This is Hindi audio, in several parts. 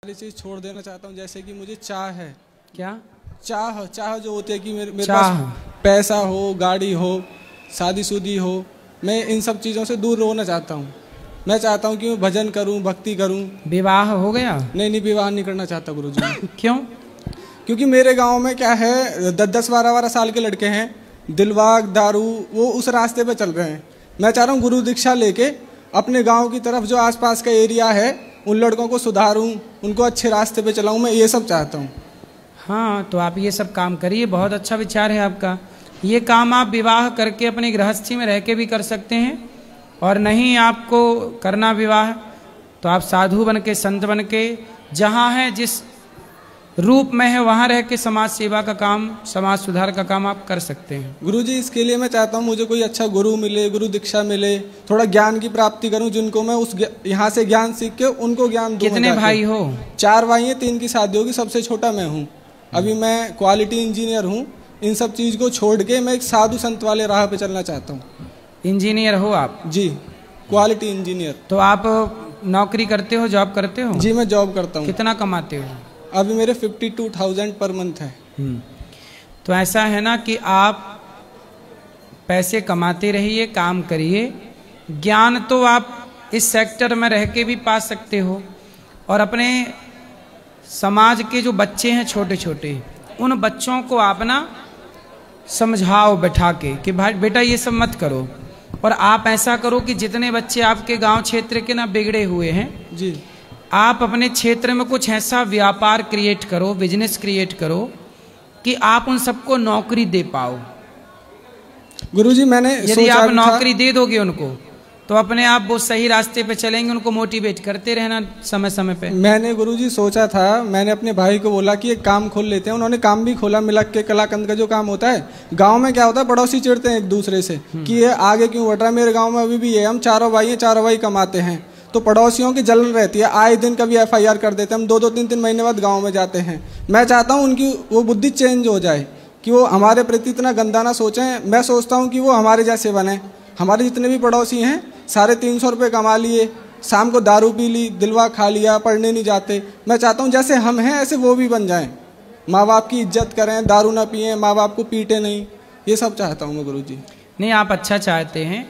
सारी चीज़ छोड़ देना चाहता हूँ। जैसे कि मुझे चाह है। क्या? चाह जो होती है कि मेरे पास पैसा हो, गाड़ी हो, शादीशुदी हो, मैं इन सब चीज़ों से दूर रहना चाहता हूँ। मैं चाहता हूँ कि मैं भजन करूँ, भक्ति करूँ। विवाह हो गया? नहीं, विवाह नहीं करना चाहता गुरुजी। क्यों? क्योंकि मेरे गांव में क्या है, 10-12 साल के लड़के हैं, दिलवाग, दारू, वो उस रास्ते पे चल रहे हैं। मैं चाह रहा हूँ गुरु दीक्षा लेके अपने गांव की तरफ जो आसपास का एरिया है उन लड़कों को सुधारूं, उनको अच्छे रास्ते पे चलाऊं, मैं ये सब चाहता हूँ। हाँ, तो आप ये सब काम करिए, बहुत अच्छा विचार है आपका। ये काम आप विवाह करके अपनी गृहस्थी में रह के भी कर सकते हैं, और नहीं आपको करना विवाह तो आप साधु बन के, संत बन के, जहाँ है जिस रूप में है वहाँ रह के समाज सेवा का काम, समाज सुधार का काम आप कर सकते हैं। गुरुजी, इसके लिए मैं चाहता हूँ मुझे कोई अच्छा गुरु मिले, गुरु दीक्षा मिले, थोड़ा ज्ञान की प्राप्ति करूँ, जिनको मैं उस यहाँ से ज्ञान सीख के उनको ज्ञान दूँ। कितने भाई हो? 4 भाई हैं, 3 की शादी होगी, सबसे छोटा मैं हूँ। अभी मैं क्वालिटी इंजीनियर हूँ। इन सब चीज को छोड़ के मैं एक साधु संत वाले राह पे चलना चाहता हूँ। इंजीनियर हो आप? जी, क्वालिटी इंजीनियर। तो आप नौकरी करते हो, जॉब करते हो? जी, मैं जॉब करता हूँ। कितना कमाते हो? अभी मेरे 52,000 पर मंथ है। तो ऐसा है ना कि आप पैसे कमाते रहिए, काम करिए। ज्ञान तो आप इस सेक्टर में रह के भी पा सकते हो, और अपने समाज के जो बच्चे हैं छोटे छोटे, उन बच्चों को आप ना समझाओ बैठा के कि भाई बेटा ये सब मत करो। और आप ऐसा करो कि जितने बच्चे आपके गांव क्षेत्र के ना बिगड़े हुए हैं जी, आप अपने क्षेत्र में कुछ ऐसा व्यापार क्रिएट करो, बिजनेस क्रिएट करो कि आप उन सबको नौकरी दे पाओ। गुरुजी, मैंने यदि आप नौकरी दे दोगे उनको तो अपने आप वो सही रास्ते पे चलेंगे। उनको मोटिवेट करते रहना समय समय पे। मैंने गुरुजी सोचा था, मैंने अपने भाई को बोला कि एक काम खोल लेते हैं। उन्होंने काम भी खोला, मिलक के कलाकंद का जो काम होता है। गांव में क्या होता है, पड़ोसी चिढ़ते हैं एक दूसरे से कि ये आगे क्यों बढ़ रहा है। मेरे गांव में अभी भी ये, हम चारों भाई हैं, चारों भाई कमाते हैं, तो पड़ोसियों की जलन रहती है। आए दिन कभी FIR कर देते हैं हम, 2-2, 3-3 महीने बाद गाँव में जाते हैं। मैं चाहता हूँ उनकी वो बुद्धि चेंज हो जाए कि वो हमारे प्रति इतना गंदा ना सोचें। मैं सोचता हूँ कि वो हमारे जैसे बने। हमारे जितने भी पड़ोसी हैं 350 रुपये कमा लिए, शाम को दारू पी ली, दिलवा खा लिया, पढ़ने नहीं जाते। मैं चाहता हूँ जैसे हम हैं ऐसे वो भी बन जाएं, माँ बाप की इज्जत करें, दारू ना पिएं, माँ बाप को पीटे नहीं। ये सब चाहता हूँ मैं गुरुजी। नहीं, आप अच्छा चाहते हैं।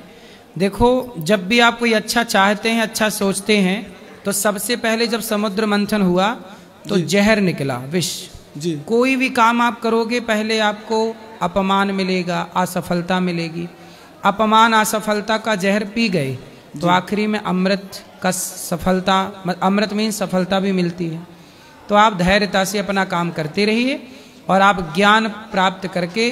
देखो, जब भी आप कोई अच्छा चाहते हैं, अच्छा सोचते हैं, तो सबसे पहले जब समुद्र मंथन हुआ तो जहर निकला, विष। जी, कोई भी काम आप करोगे पहले आपको अपमान मिलेगा, असफलता मिलेगी। अपमान असफलता का जहर पी गए तो आखिरी में अमृत का सफलता, अमृत में सफलता भी मिलती है। तो आप धैर्यता से अपना काम करते रहिए, और आप ज्ञान प्राप्त करके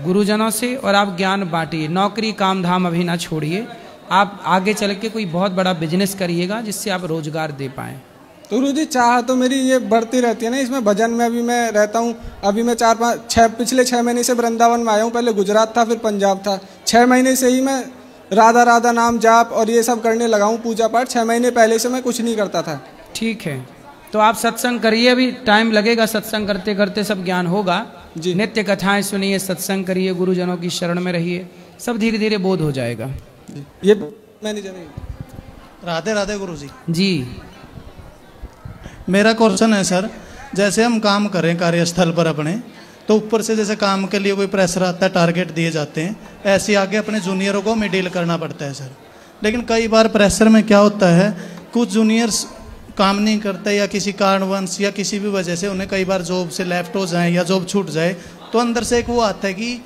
गुरुजनों से, और आप ज्ञान बांटिए। नौकरी काम धाम अभी ना छोड़िए। आप आगे चल के कोई बहुत बड़ा बिजनेस करिएगा जिससे आप रोजगार दे पाएँ। तो गुरुजी, चाह तो मेरी ये बढ़ती रहती है ना। इसमें भजन में अभी मैं रहता हूँ। अभी मैं पिछले 6 महीने से वृंदावन में आया हूँ। पहले गुजरात था, फिर पंजाब था। 6 महीने से ही मैं राधा राधा नाम जाप और ये सब करने लगा हूँ, पूजा पाठ। 6 महीने पहले से मैं कुछ नहीं करता था। ठीक है, तो आप सत्संग करिए। अभी टाइम लगेगा, सत्संग करते करते सब ज्ञान होगा जी। नित्य कथाएं सुनिए, सत्संग करिए, गुरुजनों की शरण में रहिए, सब धीरे धीरे बोध हो जाएगा। ये मैंने जानी। राधे राधे गुरुजी। जी, मेरा क्वेश्चन है सर, जैसे हम काम करें कार्यस्थल पर अपने, तो ऊपर से जैसे काम के लिए कोई प्रेशर आता है, टारगेट दिए जाते हैं, ऐसे आगे अपने जूनियरों को हमें डील करना पड़ता है सर। लेकिन कई बार प्रेशर में क्या होता है, कुछ जूनियर्स काम नहीं करते, या किसी कारणवश या किसी भी वजह से उन्हें कई बार जॉब से लेफ्ट हो जाए या जॉब छूट जाए, तो अंदर से एक वो आता है कि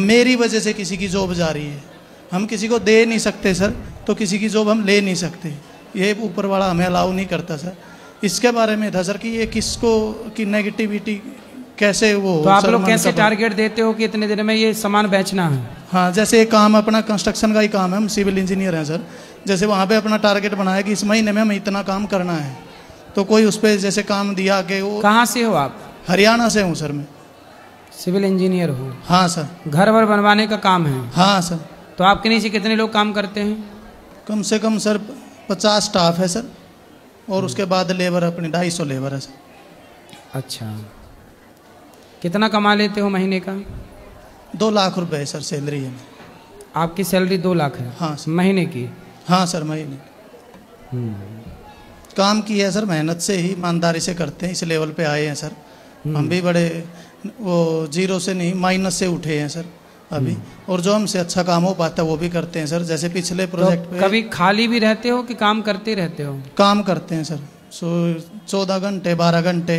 मेरी वजह से किसी की जॉब जा रही है। हम किसी को दे नहीं सकते सर, तो किसी की जॉब हम ले नहीं सकते। ये ऊपर वाला हमें अलाउ नहीं करता सर। इसके बारे में था सर कि ये किसको की नेगेटिविटी कैसे वो। तो आप लोग कैसे टारगेट देते हो कि इतने दिन में ये सामान बेचना है? हाँ, जैसे एक काम अपना कंस्ट्रक्शन का ही काम है, हम सिविल इंजीनियर हैं सर। जैसे वहाँ पे अपना टारगेट बनाया कि इस महीने में हमें इतना काम करना है, तो कोई उस पर जैसे काम दिया कि वो। कहाँ से हो आप? हरियाणा से हूँ सर मैं। सिविल इंजीनियर हो? हाँ सर। घर वर बनवाने का काम है? हाँ सर। तो आपके नीचे कितने लोग काम करते हैं? कम से कम सर 50 स्टाफ है सर, और उसके बाद लेबर अपने 250 लेबर है सर। अच्छा, कितना कमा लेते हो महीने का? 2 लाख रुपए है सर सैलरी है। आपकी सैलरी 2 लाख है? हाँ सर। महीने की? हाँ सर, महीने। काम की है सर, मेहनत से ही ईमानदारी से करते हैं, इस लेवल पे आए हैं सर। हम भी बड़े वो जीरो से नहीं माइनस से उठे हैं सर अभी, और जो हमसे अच्छा काम हो पाता है वो भी करते हैं सर। जैसे पिछले प्रोजेक्ट पे कभी खाली भी रहते हो कि काम करते रहते हो? काम करते हैं सर, 14 घंटे 12 घंटे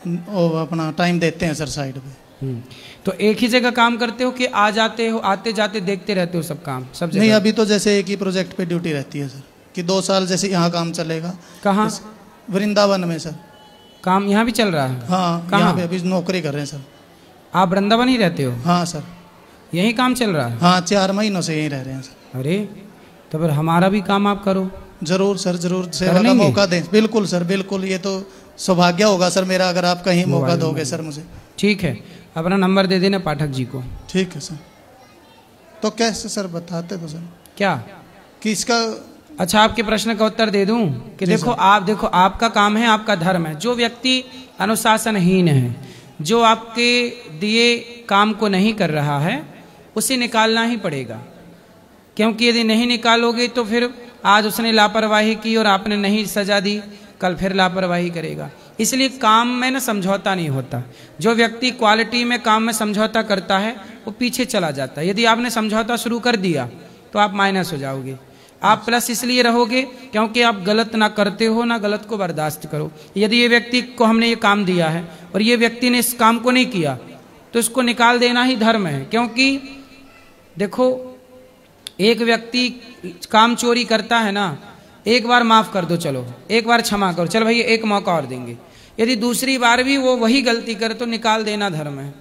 अपना टाइम देते हैं सर साइड पे। तो एक ही जगह काम करते हो कि आ जाते हो, आते जाते देखते रहते हो सब काम सब जगह? नहीं, अभी तो जैसे एक ही प्रोजेक्ट पे ड्यूटी रहती है सर, कि 2 साल जैसे यहाँ काम चलेगा। कहाँ? वृंदावन में सर काम यहाँ भी चल रहा है? हाँ, यहाँ पे अभी नौकरी कर रहे हैं सर। आप वृंदावन ही रहते हो? हाँ सर, यही काम चल रहा है? हाँ, 4 महीनों से यहीं रह रहे हैं सर। अरे तो फिर हमारा भी काम आप करो। जरूर सर, जरूर सेवा का मौका दें। बिल्कुल सर, बिल्कुल, ये तो सौभाग्य होगा सर मेरा अगर आप कहीं मौका दोगे सर मुझे। ठीक है, अपना नंबर दे देना पाठक जी को। ठीक है सर। तो कैसे सर बताते तो सर क्या कि इसका अच्छा आपके प्रश्न का उत्तर दे दूं कि देखो आपका काम है, आपका धर्म है। जो व्यक्ति अनुशासनहीन है, जो आपके दिए काम को नहीं कर रहा है, उसे निकालना ही पड़ेगा। क्योंकि यदि नहीं निकालोगे तो फिर आज उसने लापरवाही की और आपने नहीं सजा दी, कल फिर लापरवाही करेगा। इसलिए काम में ना समझौता नहीं होता। जो व्यक्ति क्वालिटी में काम में समझौता करता है वो पीछे चला जाता है। यदि आपने समझौता शुरू कर दिया तो आप माइनस हो जाओगे। आप प्लस इसलिए रहोगे क्योंकि आप गलत ना करते हो, ना गलत को बर्दाश्त करो। यदि ये व्यक्ति को हमने ये काम दिया है और ये व्यक्ति ने इस काम को नहीं किया तो इसको निकाल देना ही धर्म है। क्योंकि देखो, एक व्यक्ति काम चोरी करता है ना, एक बार माफ कर दो, चलो एक बार क्षमा करो, चल भाई एक मौका और देंगे। यदि दूसरी बार भी वो वही गलती करे तो निकाल देना धर्म है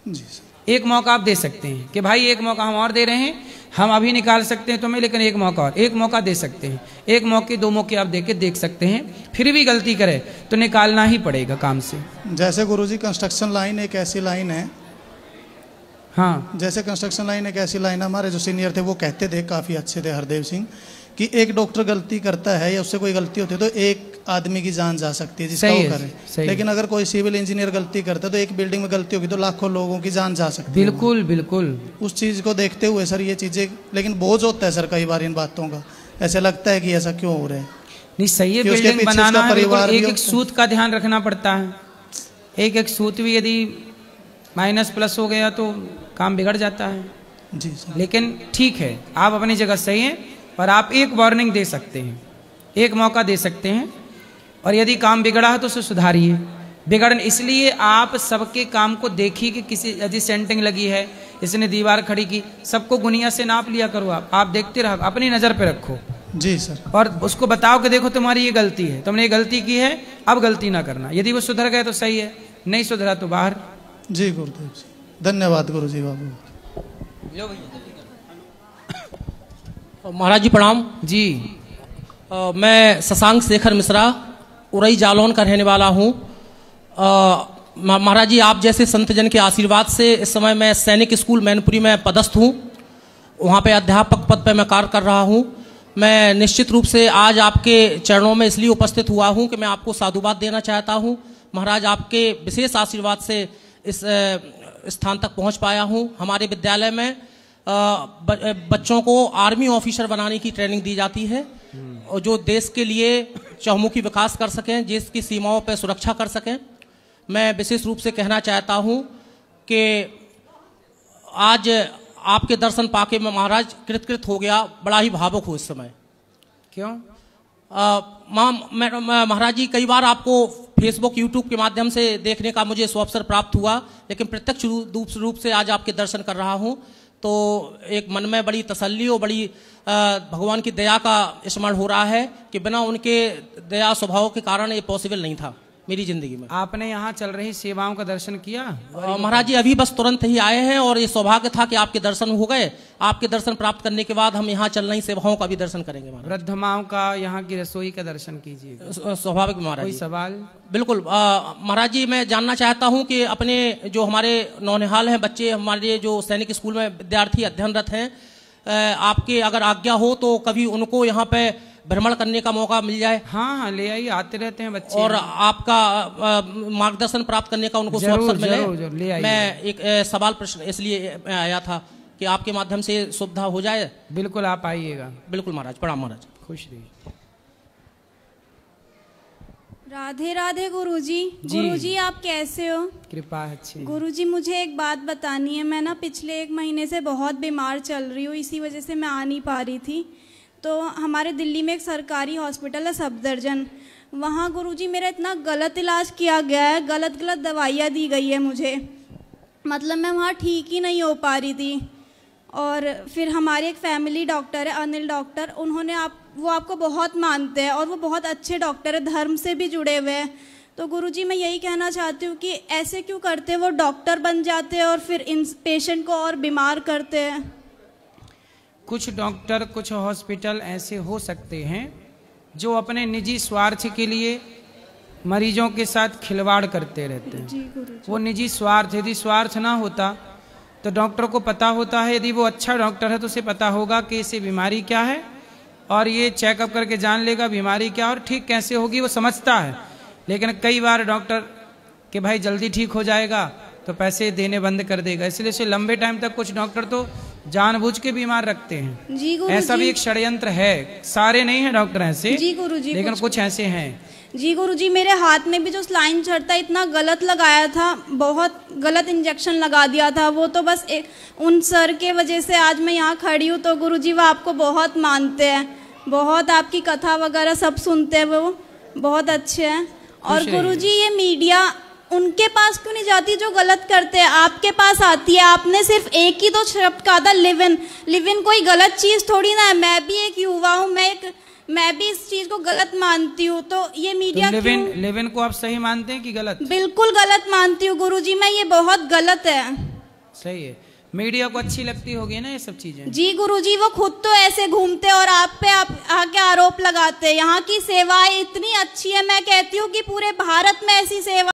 जी। एक मौका आप दे सकते हैं कि भाई एक मौका हम और दे रहे हैं, हम अभी निकाल सकते हैं तुम्हें, लेकिन एक मौका और, एक मौका दे सकते हैं। एक मौके 2 मौके आप देके देख सकते हैं। फिर भी गलती करे तो निकालना ही पड़ेगा काम से। जैसे गुरुजी कंस्ट्रक्शन लाइन एक ऐसी लाइन है, हाँ, जैसे कंस्ट्रक्शन लाइन एक ऐसी लाइन है, हमारे जो सीनियर थे वो कहते थे, काफ़ी अच्छे थे, हरदेव सिंह, कि एक डॉक्टर गलती करता है या उससे कोई गलती होती है तो एक आदमी की जान जा सकती है जिसका वो करे। लेकिन अगर कोई सिविल इंजीनियर गलती करता है तो एक बिल्डिंग में गलती होगी तो लाखों लोगों की जान जा सकती है। बिल्कुल बिल्कुल। उस चीज़ को देखते हुए सर ये चीज़ें, लेकिन बोझ होता है सर कई बार इन बातों का, ऐसा लगता है कि ऐसा क्यों हो रहा है। नहीं, सही है, बिल्डिंग बनाना है, परिवार एक एक सूत का ध्यान रखना पड़ता है। एक एक सूत भी यदि माइनस प्लस हो गया तो काम बिगड़ जाता है जी सर। लेकिन ठीक है, आप अपनी जगह सही हैं, पर आप एक वार्निंग दे सकते हैं, एक मौका दे सकते हैं, और यदि काम बिगड़ा है तो उसे सुधारिए। बिगड़न इसलिए आप सबके काम को देखिए कि किसी यदि सेंटिंग लगी है, इसने दीवार खड़ी की, सबको गुनिया से नाप लिया करो। आप देखते रहो, अपनी नज़र पे रखो जी सर, और उसको बताओ कि देखो तुम्हारी ये गलती है, तुमने ये गलती की है, अब गलती ना करना। यदि वो सुधर गए तो सही है, नहीं सुधरा तो बाहर। जी गुरुदेव जी, धन्यवाद गुरु जी। बाबू महाराज जी प्रणाम जी। मैं शशांक शेखर मिश्रा उरई जालौन का रहने वाला हूँ। महाराज जी, आप जैसे संत जन के आशीर्वाद से इस समय मैं सैनिक स्कूल मैनपुरी में पदस्थ हूँ, वहाँ पे अध्यापक पद पर मैं कार्य कर रहा हूँ। मैं निश्चित रूप से आज आपके चरणों में इसलिए उपस्थित हुआ हूँ कि मैं आपको साधुवाद देना चाहता हूँ। महाराज, आपके विशेष आशीर्वाद से इस स्थान तक पहुँच पाया हूँ। हमारे विद्यालय में बच्चों को आर्मी ऑफिसर बनाने की ट्रेनिंग दी जाती है, और जो देश के लिए चहुमुखी विकास कर सकें, देश की सीमाओं पर सुरक्षा कर सकें। मैं विशेष रूप से कहना चाहता हूं कि आज आपके दर्शन पाके मैं महाराज कृतकृत हो गया, बड़ा ही भावुक हूँ इस समय। क्यों? महाराज जी, कई बार आपको फेसबुक यूट्यूब के माध्यम से देखने का मुझे अवसर प्राप्त हुआ, लेकिन प्रत्यक्ष रूप से आज आपके दर्शन कर रहा हूँ तो एक मन में बड़ी तसल्ली और बड़ी भगवान की दया का स्मरण हो रहा है कि बिना उनके दया स्वभाव के कारण ये पॉसिबल नहीं था मेरी जिंदगी में। आपने यहाँ चल रही सेवाओं का दर्शन किया? महाराज जी, अभी बस तुरंत ही आए हैं और ये सौभाग्य था कि आपके दर्शन हो गए। आपके दर्शन प्राप्त करने के बाद हम यहाँ चल रही सेवाओं का भी दर्शन करेंगे। वृद्ध माओं का, यहाँ की रसोई का दर्शन कीजिए। स्वाभाविक महाराज। कोई सवाल? बिल्कुल महाराज जी, मैं जानना चाहता हूँ कि अपने जो हमारे नौनिहाल हैं बच्चे, हमारे जो सैनिक स्कूल में विद्यार्थी अध्ययनरत हैं, आपके अगर आज्ञा हो तो कभी उनको यहाँ पे भ्रमण करने का मौका मिल जाए। हाँ, ले आइए, आते रहते हैं बच्चे, और आपका मार्गदर्शन प्राप्त करने का उनको अवसर मिले। जरूर, ले आइए। मैं एक सवाल प्रश्न इसलिए आया था कि आपके माध्यम से सुविधा हो जाए। बिल्कुल, आप आइएगा। बिल्कुल महाराज, प्रणाम महाराज। खुश रहिए। राधे राधे गुरुजी। जी। गुरुजी आप कैसे हो? कृपा है अच्छी। गुरुजी मुझे एक बात बतानी है। मैं ना पिछले 1 महीने से बहुत बीमार चल रही हूँ, इसी वजह से मैं आ नहीं पा रही थी। तो हमारे दिल्ली में एक सरकारी हॉस्पिटल है सफदरजंग, वहाँ गुरुजी मेरा इतना गलत इलाज किया गया है, गलत गलत दवाइयाँ दी गई है मुझे, मतलब मैं वहाँ ठीक ही नहीं हो पा रही थी। और फिर हमारे एक फैमिली डॉक्टर है अनिल डॉक्टर, उन्होंने वो आपको बहुत मानते हैं और वो बहुत अच्छे डॉक्टर है, धर्म से भी जुड़े हुए हैं। तो गुरुजी मैं यही कहना चाहती हूँ कि ऐसे क्यों करते हैं, वो डॉक्टर बन जाते हैं और फिर इन पेशेंट को और बीमार करते हैं। कुछ डॉक्टर कुछ हॉस्पिटल ऐसे हो सकते हैं जो अपने निजी स्वार्थ के लिए मरीजों के साथ खिलवाड़ करते रहते हैं। जी गुरुजी। वो निजी स्वार्थ, यदि स्वार्थ ना होता तो डॉक्टर को पता होता है, यदि वो अच्छा डॉक्टर है तो उसे पता होगा कि इसे बीमारी क्या है और ये चेकअप करके जान लेगा बीमारी क्या और ठीक कैसे होगी, वो समझता है। लेकिन कई बार डॉक्टर कि भाई जल्दी ठीक हो जाएगा तो पैसे देने बंद कर देगा, इसलिए से लंबे टाइम तक कुछ डॉक्टर तो जानबूझ के बीमार रखते हैं। जी गुरुजी। ऐसा भी एक षड्यंत्र है, सारे नहीं है डॉक्टर ऐसे। जी गुरुजी। लेकिन कुछ ऐसे हैं। जी गुरुजी, मेरे हाथ में भी जो स्लाइन चढ़ता इतना गलत लगाया था, बहुत गलत इंजेक्शन लगा दिया था। वो तो बस उन सर के वजह से आज मैं यहाँ खड़ी हूँ। तो गुरुजी वो आपको बहुत मानते हैं, बहुत आपकी कथा वगैरह सब सुनते हैं, वो बहुत अच्छे हैं। और गुरुजी ये मीडिया उनके पास क्यों नहीं जाती जो गलत करते हैं, आपके पास आती है। आपने सिर्फ एक ही तो शब्द कहा था, लिव इन कोई गलत चीज़ थोड़ी ना है। मैं भी एक युवा हूँ, मैं भी इस चीज को गलत मानती हूँ। तो ये मीडिया तो लिव इन को आप सही मानते हैं कि गलत? बिल्कुल गलत मानती हूँ गुरुजी मैं, ये बहुत गलत है। सही है, मीडिया को अच्छी लगती होगी ना ये सब चीजें। जी गुरुजी, वो खुद तो ऐसे घूमते और आप पे आके आरोप लगाते। यहाँ की सेवाएं इतनी अच्छी है, मैं कहती हूँ कि पूरे भारत में ऐसी सेवा